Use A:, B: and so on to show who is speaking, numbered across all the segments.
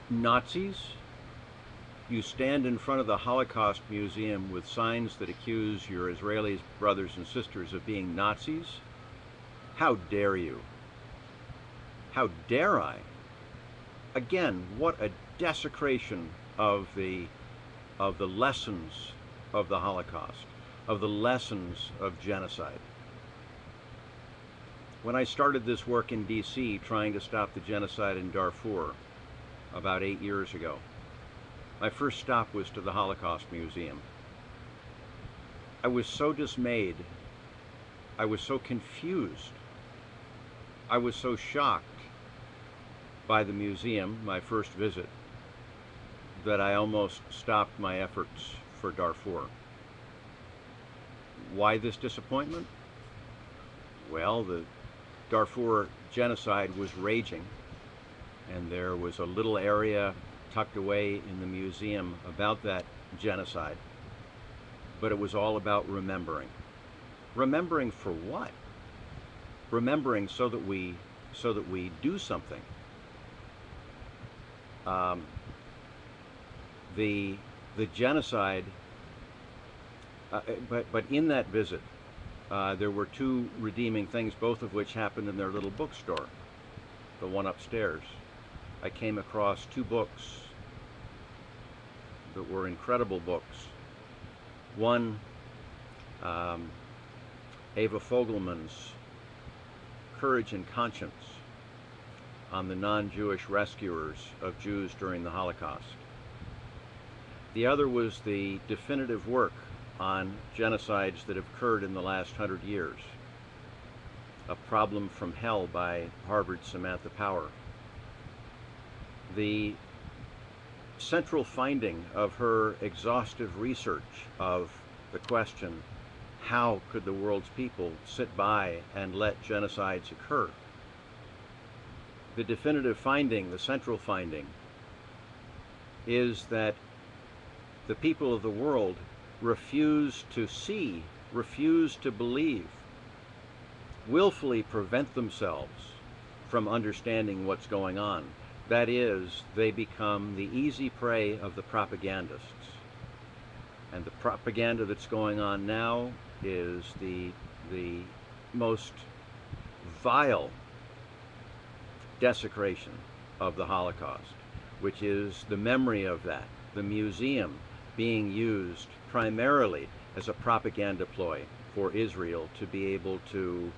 A: Nazis? You stand in front of the Holocaust Museum with signs that accuse your Israeli brothers and sisters of being Nazis? How dare you? How dare I? Again, what a desecration of the lessons of the Holocaust, of the lessons of genocide. When I started this work in DC trying to stop the genocide in Darfur about 8 years ago, my first stop was to the Holocaust Museum. I was so dismayed. I was so confused. I was so shocked by the museum, my first visit, that I almost stopped my efforts for Darfur. Why this disappointment? Well, the Darfur genocide was raging, and there was a little area tucked away in the museum about that genocide. But it was all about remembering. Remembering for what? Remembering so that we do something. The genocide, but in that visit, there were two redeeming things, both of which happened in their little bookstore, the one upstairs. I came across two books that were incredible books. One, Ava Fogelman's Courage and Conscience, on the non-Jewish rescuers of Jews during the Holocaust. The other was the definitive work on genocides that have occurred in the last 100 years, A Problem from Hell by Harvard's Samantha Power. The central finding of her exhaustive research of the question, how could the world's people sit by and let genocides occur? The definitive finding, the central finding, is that the people of the world refuse to see, refuse to believe, willfully prevent themselves from understanding what's going on. That is, they become the easy prey of the propagandists. And the propaganda that's going on now is the most vile desecration of the Holocaust, which is the memory of that, the museum being used primarily as a propaganda ploy for Israel to be able to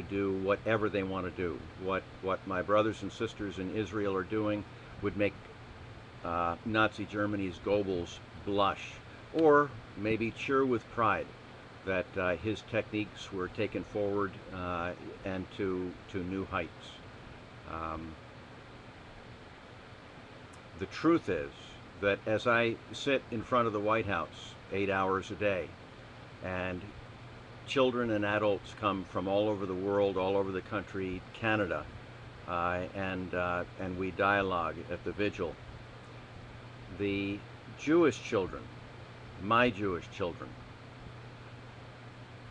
A: do whatever they want to do. What my brothers and sisters in Israel are doing would make Nazi Germany's Goebbels blush, or maybe cheer with pride that his techniques were taken forward and to new heights. The truth is that as I sit in front of the White House 8 hours a day, and children and adults come from all over the world, all over the country, Canada, and we dialogue at the vigil, the Jewish children, my Jewish children,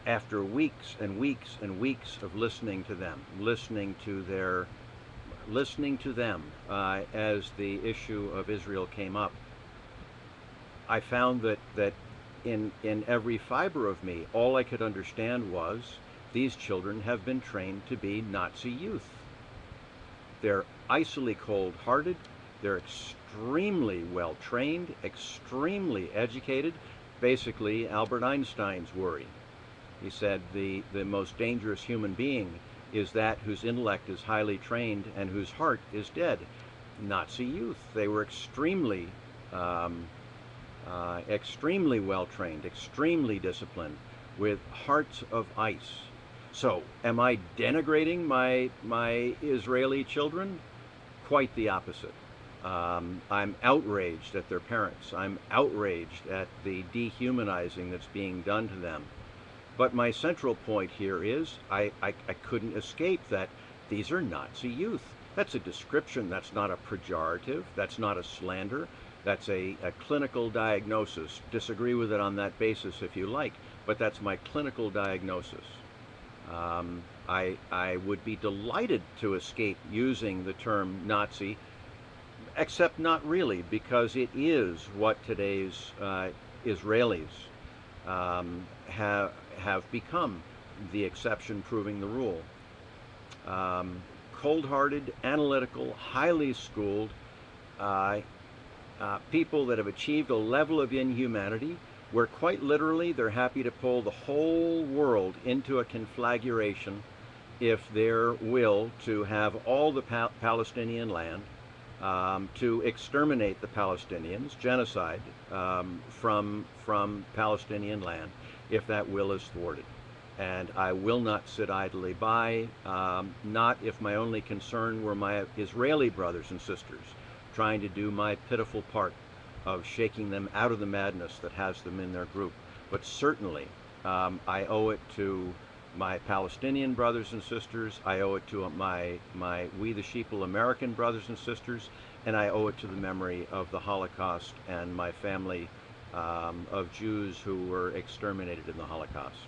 A: after weeks and weeks and weeks of listening to them, listening to them as the issue of Israel came up, I found that in every fiber of me, all I could understand was these children have been trained to be Nazi youth. They're icily cold-hearted, they're extremely well-trained, extremely educated, basically Albert Einstein's worry. He said the most dangerous human being is that whose intellect is highly trained and whose heart is dead. Nazi youth. They were extremely well trained, extremely disciplined, with hearts of ice. So, am I denigrating my Israeli children? Quite the opposite. I'm outraged at their parents. I'm outraged at the dehumanizing that's being done to them. But my central point here is I couldn't escape that these are Nazi youth. That's a description. That's not a pejorative. That's not a slander. That's a clinical diagnosis. Disagree with it on that basis if you like, but that's my clinical diagnosis. I would be delighted to escape using the term Nazi except not really, because it is what today's Israelis have become, the exception proving the rule. Um, Cold-hearted, analytical, highly schooled uh, people that have achieved a level of inhumanity where quite literally they're happy to pull the whole world into a conflagration if their will to have all the Palestinian land, to exterminate the Palestinians, genocide, from Palestinian land, if that will is thwarted. And I will not sit idly by, not if my only concern were my Israeli brothers and sisters, trying to do my pitiful part of shaking them out of the madness that has them in their group. But certainly, I owe it to my Palestinian brothers and sisters, I owe it to my We the Sheeple American brothers and sisters, and I owe it to the memory of the Holocaust and my family of Jews who were exterminated in the Holocaust.